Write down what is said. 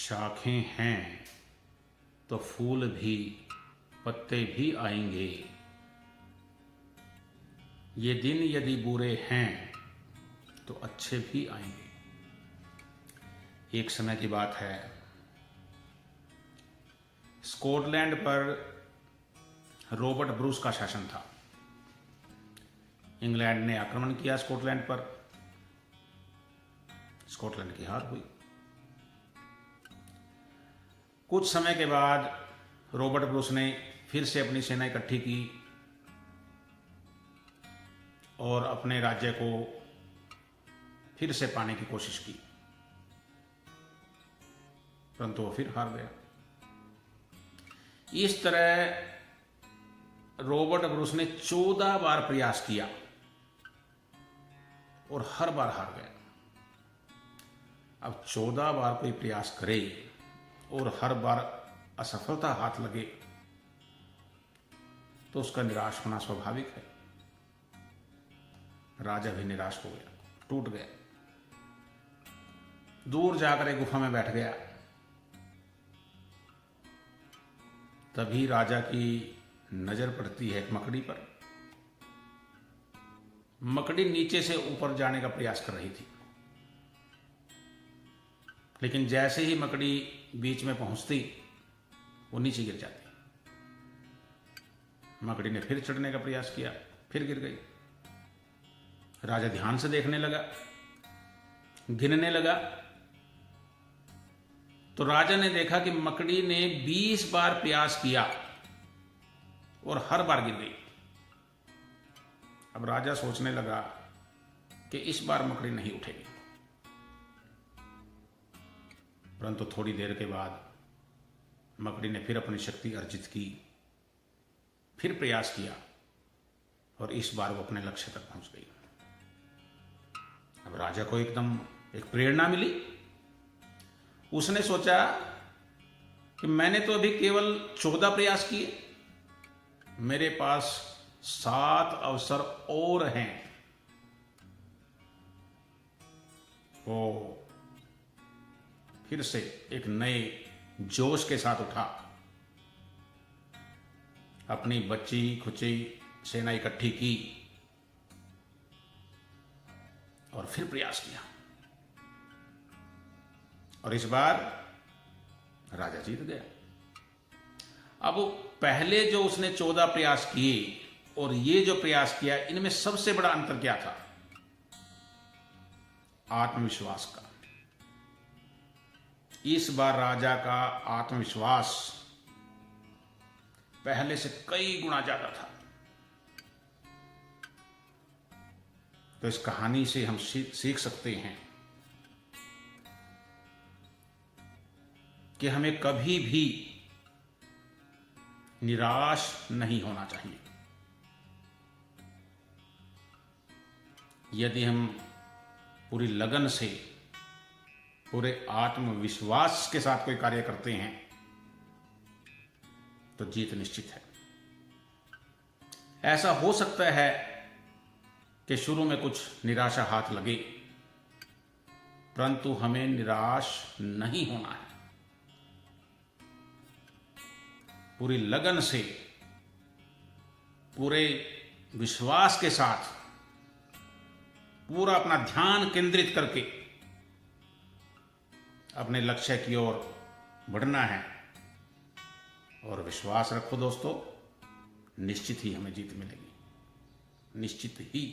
शाखें हैं तो फूल भी पत्ते भी आएंगे। ये दिन यदि बुरे हैं तो अच्छे भी आएंगे। एक समय की बात है, स्कॉटलैंड पर रॉबर्ट ब्रूस का शासन था। इंग्लैंड ने आक्रमण किया स्कॉटलैंड पर, स्कॉटलैंड की हार हुई। कुछ समय के बाद रॉबर्ट ब्रूस ने फिर से अपनी सेना इकट्ठी की और अपने राज्य को फिर से पाने की कोशिश की, परंतु वो फिर हार गया। इस तरह रॉबर्ट ब्रूस ने 14 बार प्रयास किया और हर बार हार गया। अब 14 बार कोई प्रयास करे और हर बार असफलता हाथ लगे तो उसका निराश होना स्वाभाविक है। राजा भी निराश हो गया, टूट गया, दूर जाकर एक गुफा में बैठ गया। तभी राजा की नजर पड़ती है एक मकड़ी पर। मकड़ी नीचे से ऊपर जाने का प्रयास कर रही थी, लेकिन जैसे ही मकड़ी बीच में पहुंचती वो नीचे गिर जाती। मकड़ी ने फिर चढ़ने का प्रयास किया, फिर गिर गई। राजा ध्यान से देखने लगा, गिनने लगा, तो राजा ने देखा कि मकड़ी ने 20 बार प्रयास किया और हर बार गिर गई। अब राजा सोचने लगा कि इस बार मकड़ी नहीं उठेगी, परंतु थोड़ी देर के बाद मकड़ी ने फिर अपनी शक्ति अर्जित की, फिर प्रयास किया और इस बार वो अपने लक्ष्य तक पहुंच गई। अब राजा को एकदम एक प्रेरणा मिली। उसने सोचा कि मैंने तो अभी केवल 14 प्रयास किए, मेरे पास 7 अवसर और हैं। वो फिर से एक नए जोश के साथ उठा, अपनी बची खुची सेना इकट्ठी की और फिर प्रयास किया और इस बार राजा जीत गया। अब पहले जो उसने 14 प्रयास किए और ये जो प्रयास किया, इनमें सबसे बड़ा अंतर क्या था? आत्मविश्वास का। इस बार राजा का आत्मविश्वास पहले से कई गुना ज्यादा था। तो इस कहानी से हम सीख सकते हैं कि हमें कभी भी निराश नहीं होना चाहिए। यदि हम पूरी लगन से, पूरे आत्मविश्वास के साथ कोई कार्य करते हैं तो जीत निश्चित है। ऐसा हो सकता है कि शुरू में कुछ निराशा हाथ लगे, परंतु हमें निराश नहीं होना है। पूरी लगन से, पूरे विश्वास के साथ, पूरा अपना ध्यान केंद्रित करके अपने लक्ष्य की ओर बढ़ना है। और विश्वास रखो दोस्तों, निश्चित ही हमें जीत मिलेगी, निश्चित ही।